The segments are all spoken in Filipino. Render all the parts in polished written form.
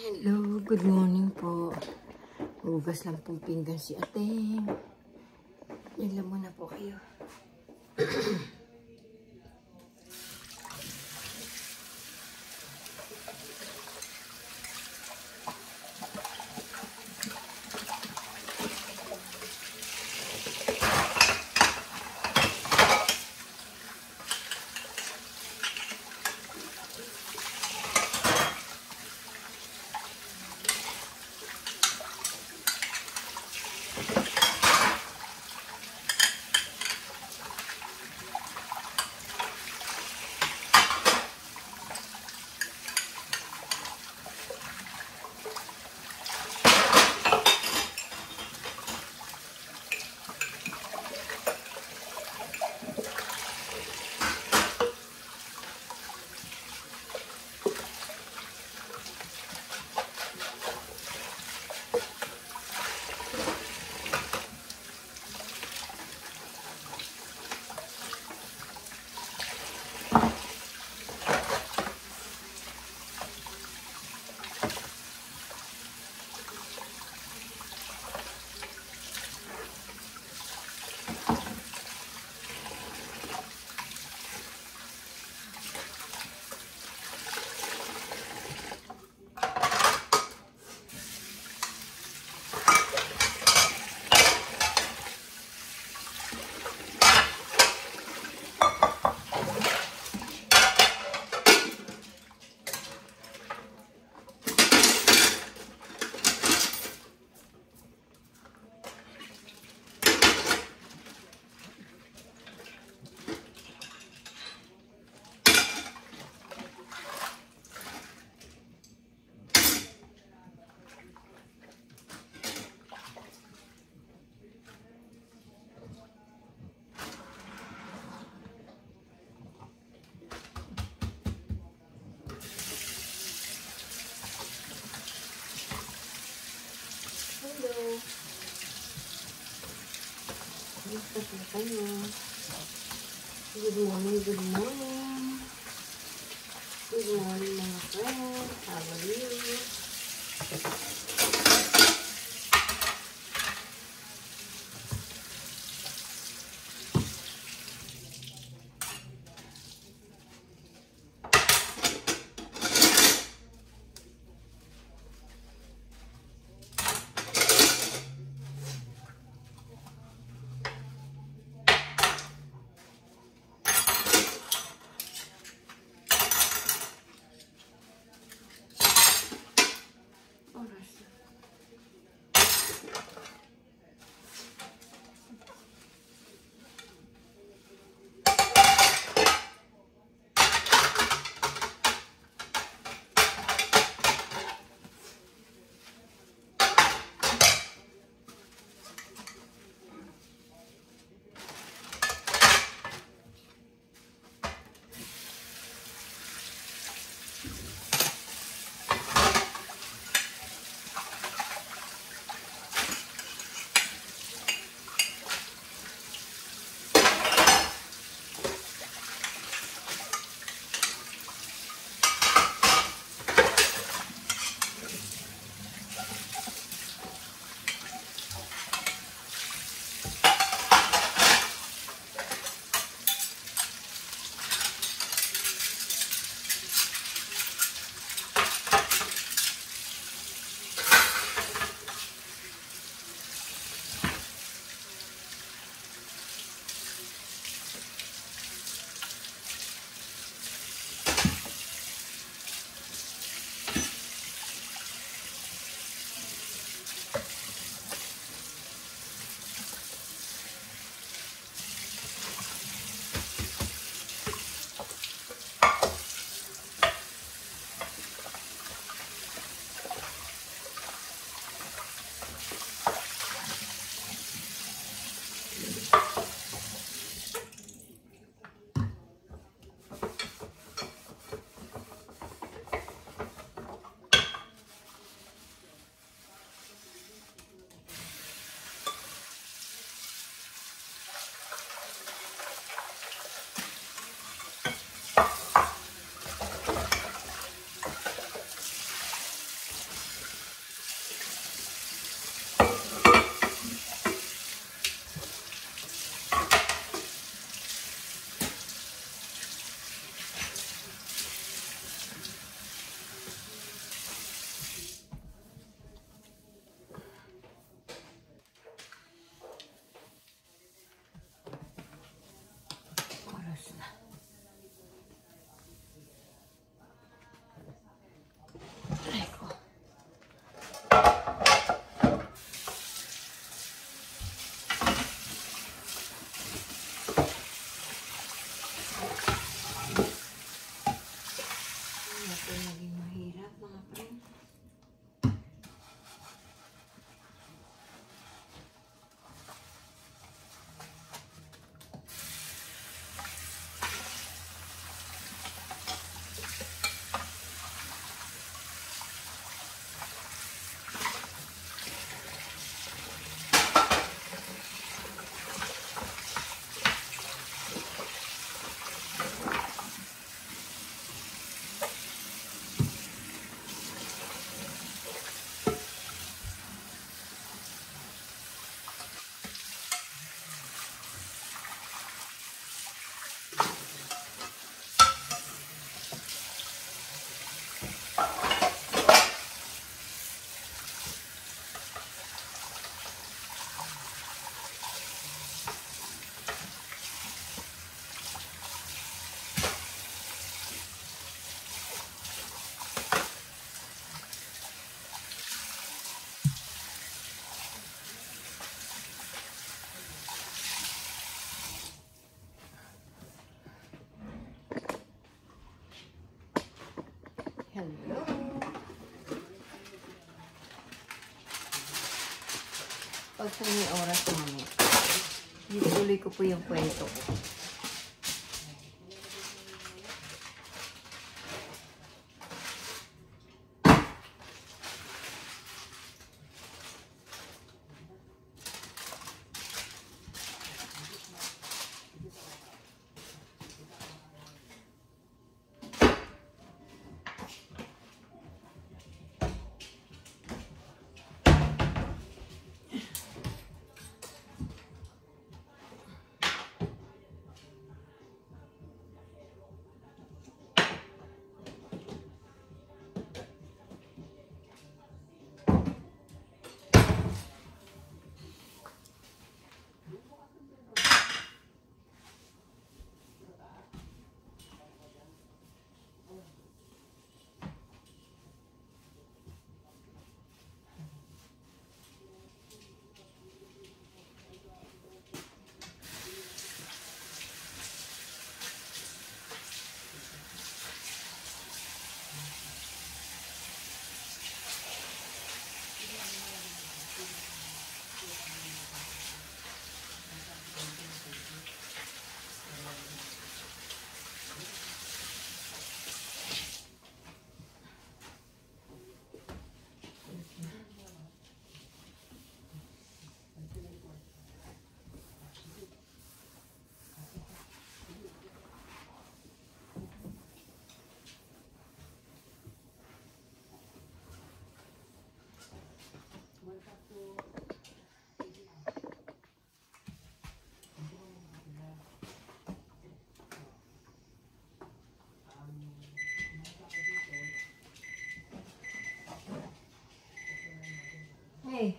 Hello, good morning po. Hugas lang pong pinggan si Ateng. Ilan muna po kayo. Good morning, good morning. Good morning mga friends. How are you? Pag po may oras namin, ituloy ko po yung kwento ko. Hey.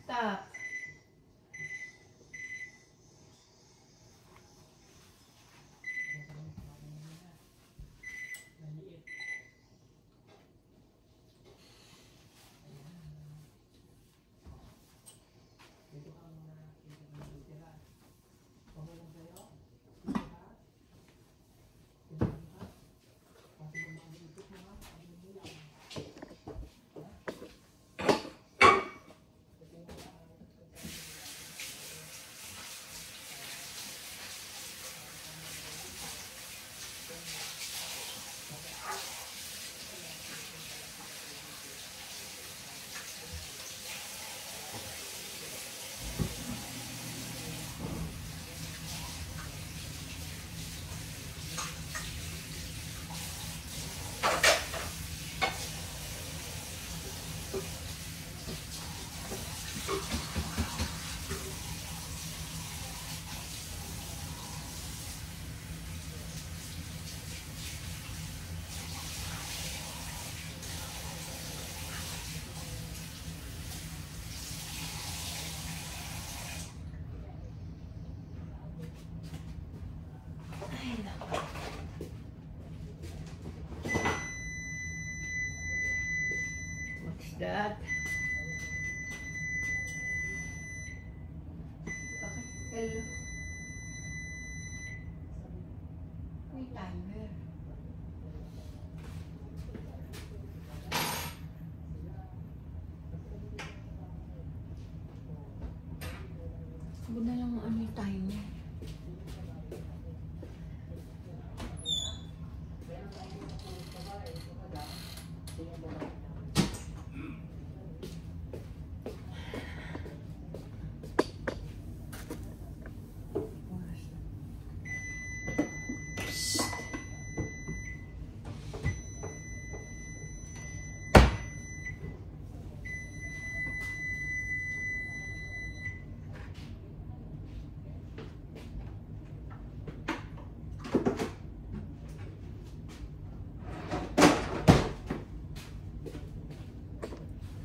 Stop. What's that? Bakit? Hello? May timer. Huwag na lang ano yung timer.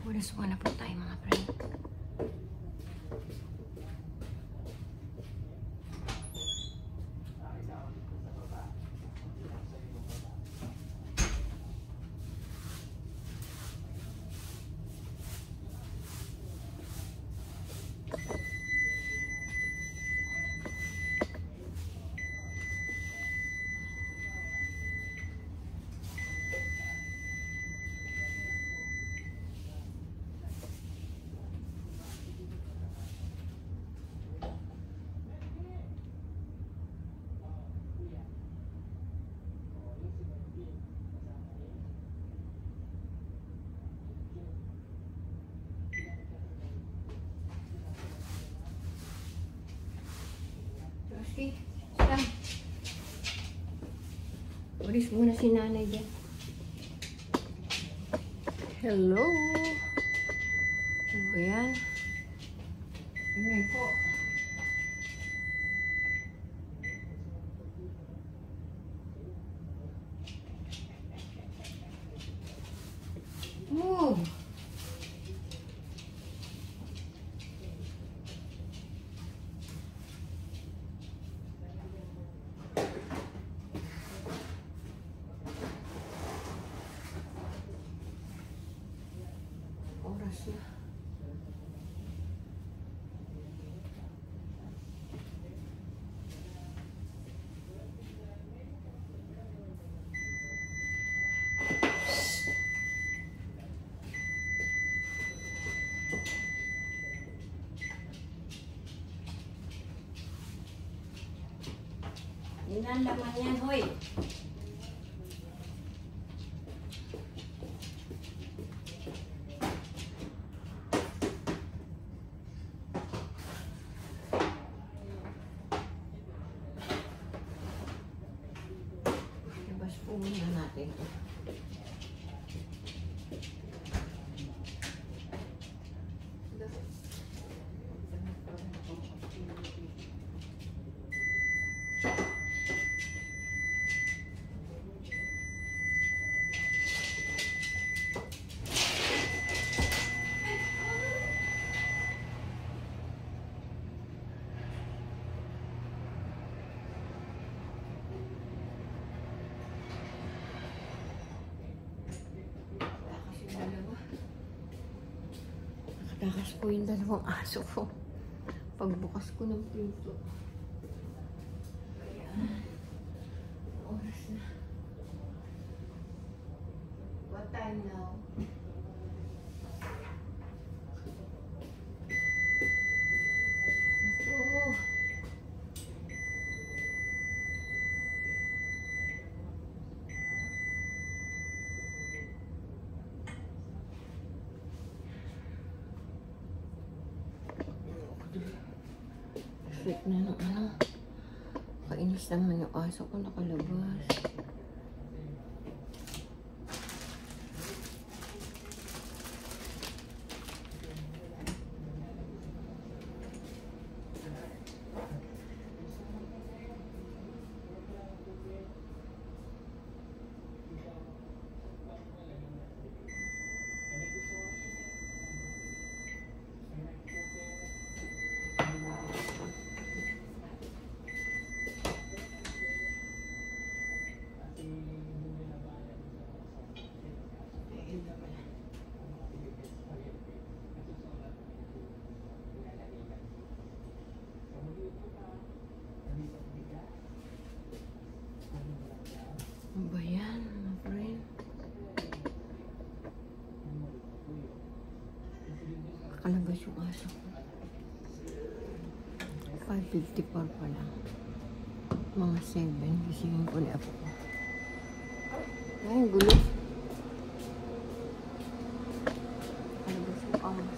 Walis muna po tayo mga friend. Ulis muna si nanay dyan. Hello! Ano ba yan? Ingay po. Move! Oras na. Ilan laman yan, hoy? Labas po muna natin ito. Nakatakas po yung dalawang aso ko. Pagbukas ko ng pinto. Ayan. Oras na. What time now? Ito. Sweet na ng ano. Kainis naman yung aso ko nakalabas. Ano ba yan, mga friend? Kakalabas yung aso ko. 5:54 pa lang. Mga 7. Gisingin ko ni Apo ko. Ay, gulo. Kalabas yung aso.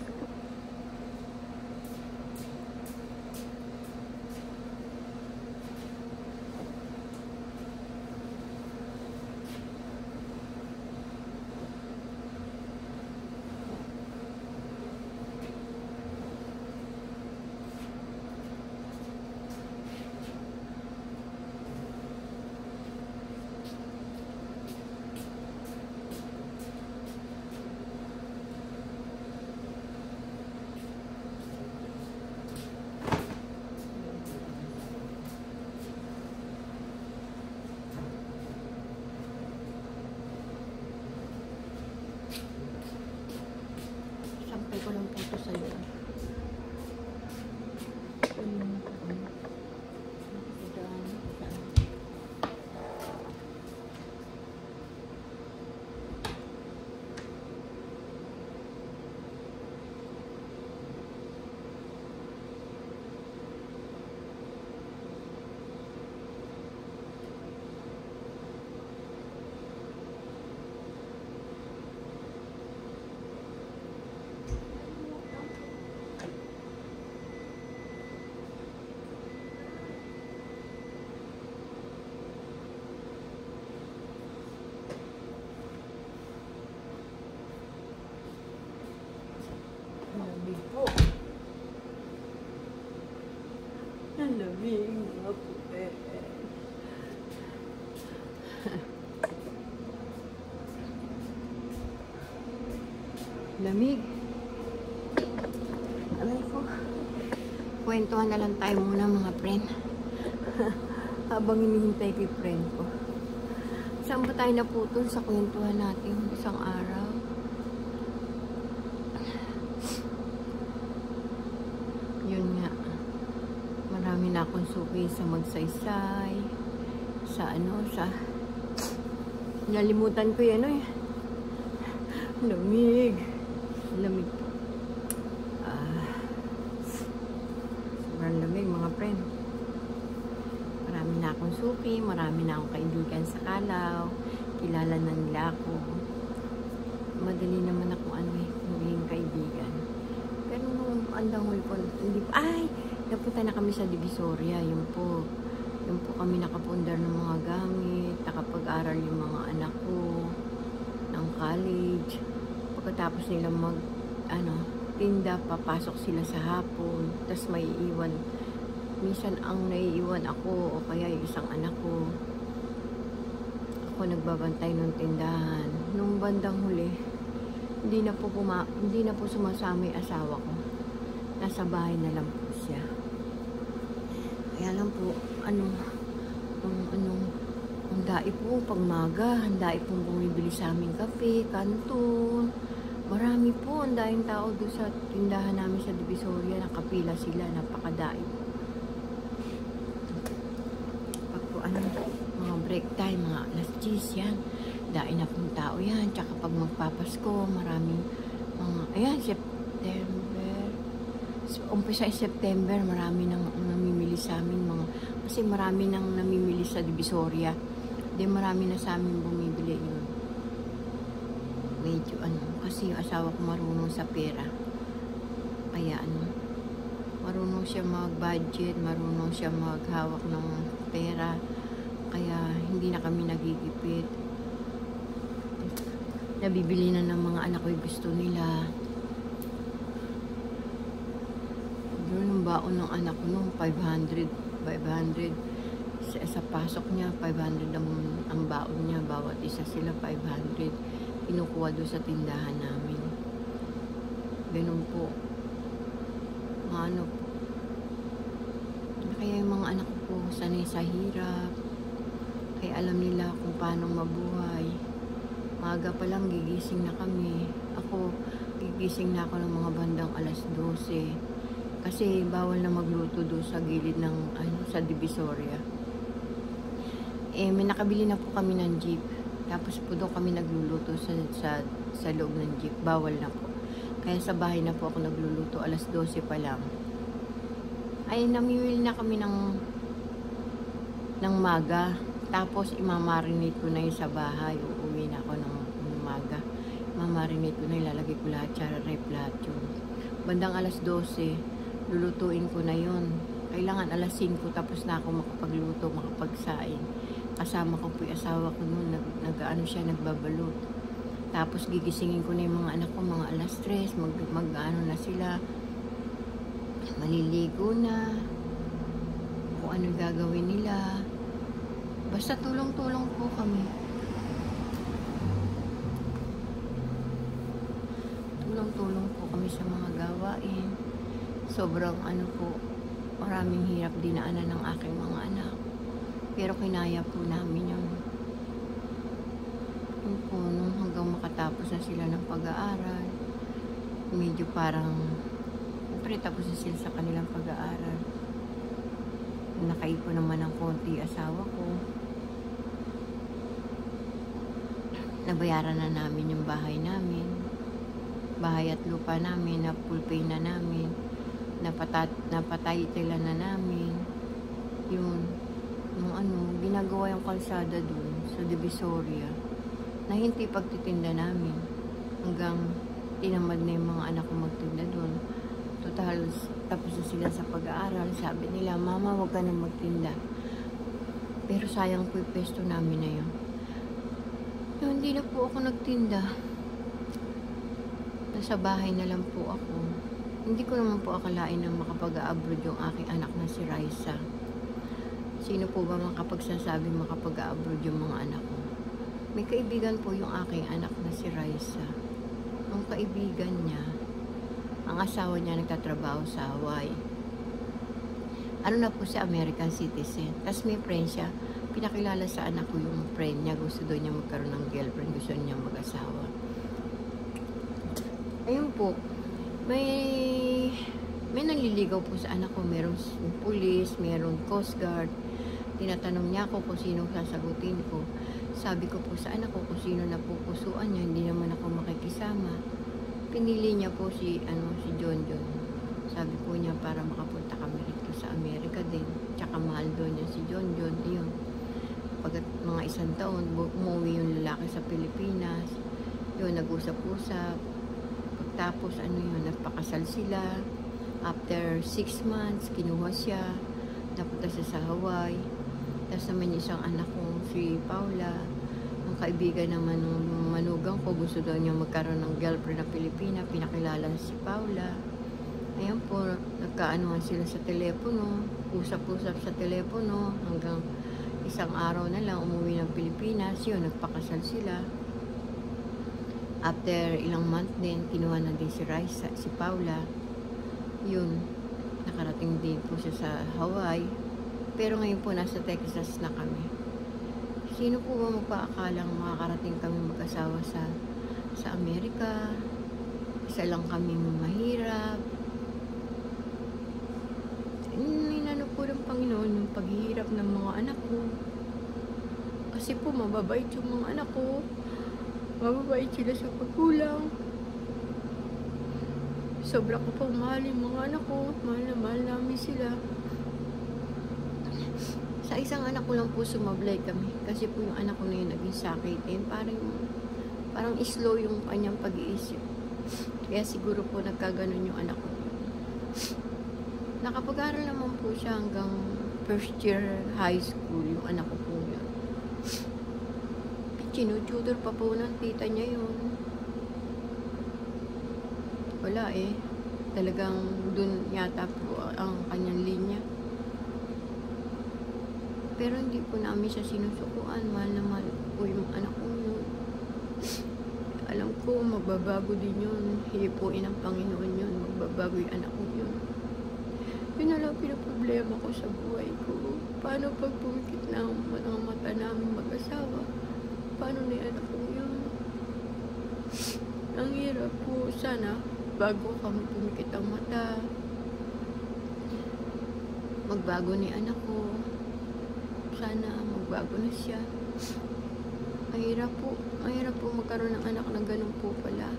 Lamig. Aray ko. Kwentuhan na lang tayo muna mga friend. Habang hinihintay ko yung friend ko. Saan ba tayo naputol sa kwentuhan natin isang araw? Yun nga. Marami na akong suki sa magsaysay. Sa nalimutan ko yan lamig. Lamig po. Sobrang lamig mga friend. Marami na akong suki, marami na akong kaibigan sa Kalaw. Kilala na nila ako. Madali naman ako maging kaibigan. Pero nung andang huli po, napunta na kami sa Divisoria. Yun po kami nakapundar ng mga gamit, nakapag-aral yung mga anak ko ng college. Pagkatapos nila tinda, papasok sila sa hapon, tas may iwan. Minsan ang naiiwan ako o kaya yung isang anak ko. Ako nagbabantay ng tindahan. Nung bandang huli, hindi na po sumasama yung asawa ko. Nasa bahay na lang po siya. Kaya lang po, ang dai po, pagmaga, ang dai pong bumibili sa aming kape, kanton. Marami po, ang daing tao doon sa tindahan namin sa Divisoria, nakapila sila, napakadai. Pag po, mga break time, mga alas 10 yan, dai na pong tao yan. Tsaka pag magpapasko, maraming September. So, umpisa ay September, marami nang namimili sa amin kasi marami nang namimili sa Divisoria. Marami na sa amin bumibili yun. Medyo kasi yung asawa ko marunong sa pera. Kaya marunong siya mag-budget, marunong siya maghawak ng pera. Kaya hindi na kami nagigipit. Nabibili na ng mga anak ko yung gusto nila. Yung baon ng anak ko nung 500 sa pasok niya 500 ang baon niya, bawat isa sila 500 kinukuha doon sa tindahan namin. Ganun po kaya yung mga anak ko sanay sa hirap, kaya alam nila kung paano mabuhay. Maaga pa lang gigising na kami. Ako gigising na ako ng mga bandang alas 12 kasi bawal na magluto doon sa gilid ng sa Divisoria. May nakabili na po kami ng jeep. Tapos po doon kami nagluluto sa loob ng jeep. Bawal na po. Kaya sa bahay na po ako nagluluto. Alas 12 pa lang. Namimili na kami ng maga. Tapos imamarinate ko na yun sa bahay. Uuwi na ako ng maga. Imamarinate ko na, ilalagay ko lahat sa rep lahat yun. Bandang alas 12, lulutuin ko na yun. Kailangan alas 5 tapos na ako makapagluto, makapagsaing. Kasama ko po yung asawa ko noon, nagbabalot. Tapos gigisingin ko na yung mga anak ko, mga alas 3, na sila. Maliligo na. Kung ano gagawin nila. Basta tulong-tulong po kami. Tulong-tulong po kami sa mga gawain. Sobrang maraming hirap dinaanan ng aking mga anak. Pero kinaya po namin yun. Nung hanggang makatapos na sila ng pag-aaral. Medyo parang tapos na sila sa kanilang pag-aaral. Nakaipon naman ng konti asawa ko. Nabayaran na namin yung bahay namin. Bahay at lupa namin, na full pay na namin. Napatay-tilan na namin. Yun. Ginagawa yung kalsada dun sa Divisoria. Nahinti pagtitinda namin. Hanggang tinamad na yung mga anak ko magtinda dun. Total, tapos na sila sa pag-aaral. Sabi nila, Mama, huwag ka na magtinda. Pero sayang po yung pesto namin na yun. Hindi na po ako nagtinda. Nasa bahay na lang po ako. Hindi ko naman po akalain na makapag-a-abroad yung aking anak na si Raisa. Sino po ba makapagsasabi makapag-a-abroad yung mga anak ko? May kaibigan po yung aking anak na si Raisa. ang kaibigan niya, ang asawa niya nagtatrabaho sa Hawaii. Ano na po siya, American citizen. Tapos may friend siya, pinakilala sa anak ko yung friend niya, gusto doon niya magkaroon ng girlfriend, gusto niya mag-asawa. Ayun po, may nanliligaw po sa anak ko, merong police, merong coast guard. Tinatanong niya ako kung sino sasagutin ko. Sabi ko po sa anak ko kung sino napupusuan niya, hindi naman ako makikisama. Pinili niya po si John John. Sabi po niya para makapunta kami rito sa Amerika din. Tsaka mahal doon niya si John John. Ayun. Pag mga isang taon, umuwi yung lalaki sa Pilipinas. Yun, nag-usap-usap. Pagtapos, nagpakasal sila. After 6 months, kinuha siya. Napunta siya sa Hawaii. Tapos naman isang anak kong si Paula. Ang kaibigan naman ng manugang ko, gusto daw niya magkaroon ng girlfriend na Pilipina. Pinakilala si Paula. Ayan po, nagkaanuhan sila sa telepono, usap-usap sa telepono, hanggang isang araw na lang umuwi ng Pilipinas. Yun, nagpakasal sila. After ilang month din, kinuha na din si Raisa, si Paula. Yun, nakarating din po siya sa Hawaii. Pero ngayon po, nasa Texas na kami. Sino po ba magpaakalang makakarating kami mag-asawa sa Amerika? Isa lang kami mahirap. Inano po ng Panginoon yung paghihirap ng mga anak ko. Kasi po mababait yung mga anak ko. Mababait sila sa pagkulang. Sobra ko pang mahal yung mga anak ko. Mahal na mahal namin sila. Sa isang anak ko lang po sumablay kami. Kasi po yung anak ko na yun naging sakitin. Parang slow yung kanyang pag-iisip. Kaya siguro po nagkaganon yung anak ko. Nakapag-aral naman po siya hanggang first year high school, yung anak ko po yun. Tinututor pa po ng tita niya yun. Wala eh. Talagang dun yata po ang kanyang linya. Pero hindi po namin siya sinusukuan. Mahal na mahal po yung anak ko yun. Alam ko, magbabago din yun. Hipuin ng Panginoon yun. Magbabago yung anak ko yun. Yun na lang pinaproblema ko sa buhay ko. Paano pag pumikit na ang mata namin mag-asawa? Paano na yung anak ko yun? Ang hirap po. Sana, bago kami pumikit ang mata, magbago ni anak ko. Sana, magbago na siya. Mahirap po magkaroon ng anak na ganun po pala.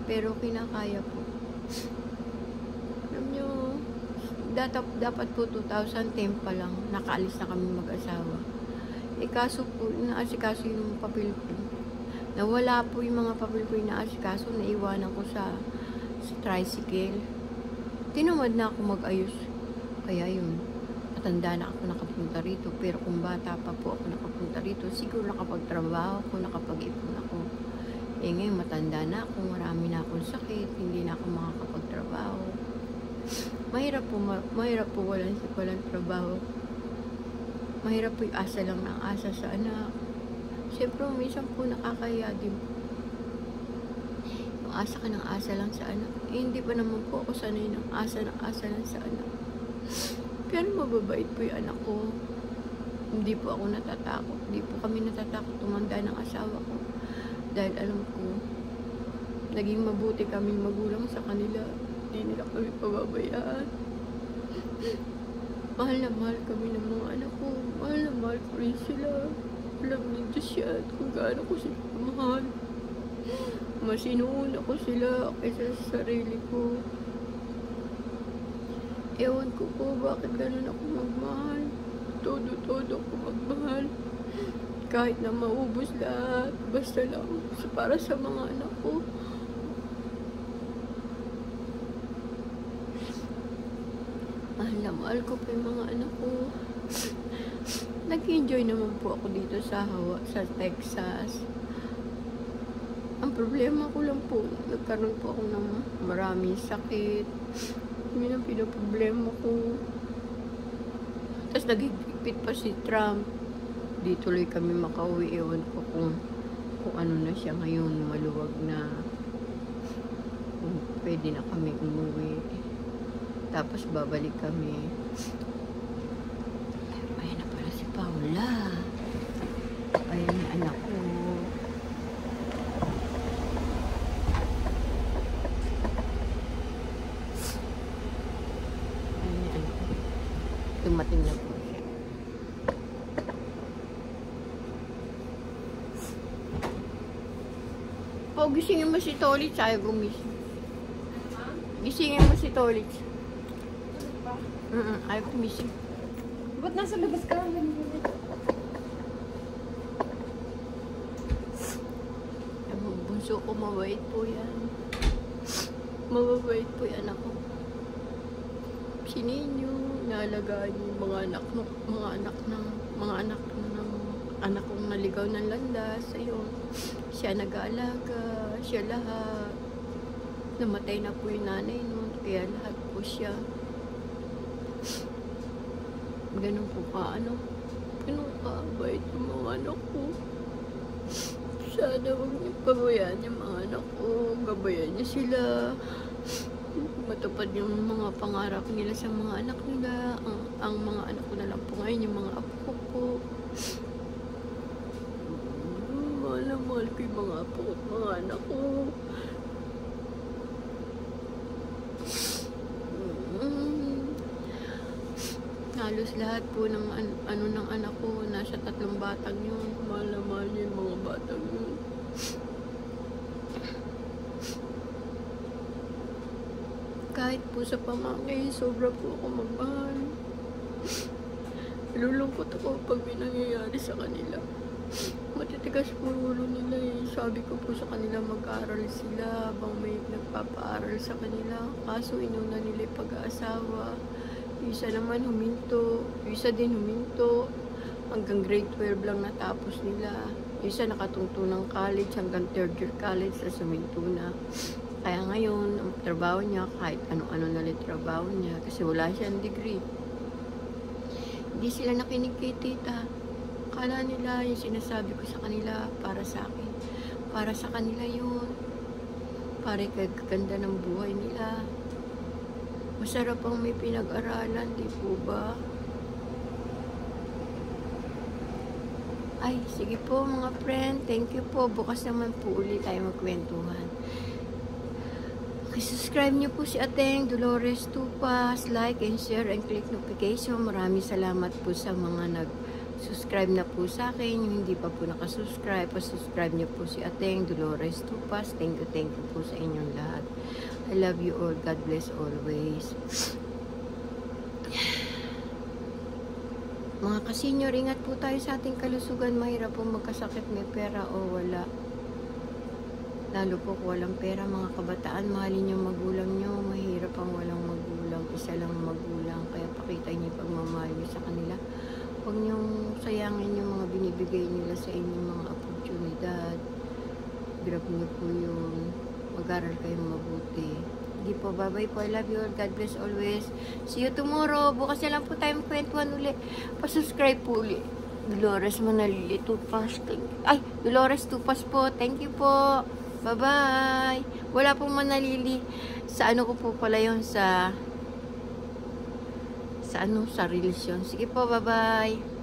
Pero kinakaya po. Alam nyo, dapat po 2010 pa lang, nakaalis na kami mag-asawa. Kaso po, naasikaso yung papel ko. Nawala po yung mga papel ko yung naasikaso, naiwanan ko sa tricycle. Tinamad na ako mag-ayos. Kaya yun, matanda na ako nakapunta rito. Pero kung bata pa po ako nakapunta rito, siguro nakapagtrabaho ako, nakapag-ipon ako. Ngayon matanda na ako, marami na akong sakit, hindi na ako makakapagtrabaho. Mahirap po walang trabaho. Mahirap po yung asa lang ng asa sa anak. Siyempre, minsan po nakakaya din po. Yung asa ka ng asa lang sa anak. Hindi pa naman po ako sanay ng asa lang sa anak. Pero mababait po yung anak ko. Hindi po ako natatakot. Hindi po kami natatakot tumanda ng asawa ko. Dahil alam ko, naging mabuti kaming magulang sa kanila. Hindi nila kami pababayaan. Mahal na mahal kami ng mga anak ko. Mahal na mahal ko rin sila. Alam ni Diyos yan kung gaano ko sila mahal. Mas inuuna ko sila kaysa sa sarili ko. Ewan ko po bakit ganun ako magmahal. Todo ko magmahal. Kahit na maubos lahat, basta lang para sa mga anak ko. Mahal na mahal ko pa yung mga anak ko. Nag-enjoy naman po ako dito sa Texas. Ang problema ko lang po, nagkaroon po ako ng maraming sakit. Yun ang pinaproblema ko. Tapos nagigipit pa si Trump. Di tuloy kami makauwi. Ewan ko kung kung ano na siya ngayon, maluwag na. Kung pwede na kami umuwi. Tapos babalik kami. Ayan na pala si Paula. Ayan yung anak ko. Ayan yung anak ko. Dumating na po siya. Po, gisingin mo si Tolit. Ayaw gumising. Gisingin mo si Tolit. Ayaw gumising. Ba't nasa labas ka? Bunso ko, mabait po yan. Mababait po yan ako. Sininyo, naalagaan yung mga anak kong naligaw ng landas. Ayun, siya nag-aalaga, siya lahat. Namatay na po yung nanay nun, kaya lahat po siya. Ganun po ka, ganun ka, bait yung mga anak ko. Sana huwag niyo pabayaan yung mga anak ko, gabayan niyo sila. Matupad yung mga pangarap nila sa mga anak nila. Ang mga anak ko na lang po ngayon, yung mga apo ko po. Mahal na mahal ko yung mga apo at mga anak ko. Halos lahat po ng ng anak ko, nasa 3 batang yun. Mahal na mahal niya yung mga batang yun. Kahit po sa pamangkin, sobra po ako magmahal. Nalulungkot ako pag may nangyayari sa kanila. Matitigas po ulo nila eh. Sabi ko po sa kanila mag-aaral sila habang may nagpapaaral sa kanila. Kaso inuna nila yung pag-aasawa. Isa naman huminto, isa din huminto. Hanggang grade 12 lang natapos nila. Isa nakatungto ng college hanggang 3rd year college sa huminto na. Kaya ngayon, ang trabaho niya, kahit ano-ano na rin trabaho niya, kasi wala siyang degree. Hindi sila nakinig kay tita. Kala nila yung sinasabi ko sa kanila para sa akin. Para sa kanila yun. Para kaganda ng buhay nila. Masarap ang may pinag-aralan, di po ba? Ay, sige po mga friend. Thank you po. Bukas naman po ulit tayo magkwentuhan. Subscribe niyo po si Ateng Dolores Tupas. Like and share and click notification. Maraming salamat po sa mga nag-subscribe na po sa akin. Yung hindi pa po nakasubscribe, pa-subscribe niyo po si Ateng Dolores Tupas. Thank you po sa inyong lahat. I love you all. God bless always. Mga kasenyor, ingat po tayo sa ating kalusugan. Mahirap po magkasakit, may pera o wala. Lalo po kung walang pera, mga kabataan, mahalin yung magulang nyo. Mahirap ang walang magulang. Isa lang magulang. Kaya pakita niyo yung pagmamahal nyo sa kanila. Huwag nyong sayangin yung mga binibigay nila sa inyong mga oportunidad. Grab nyo po yun. Mag-aral kayong mabuti. Hindi po, bye-bye po. I love you all. God bless always. See you tomorrow. Bukas na lang po tayo kwentuhan ulit. Pa-subscribe po ulit. Dolores Manalili Tupas. Ay, Dolores Tupas po. Thank you po. Bye-bye. Wala pong Manalili. Sa ano ko po pala yun, sa relasyon. Sige po, bye-bye.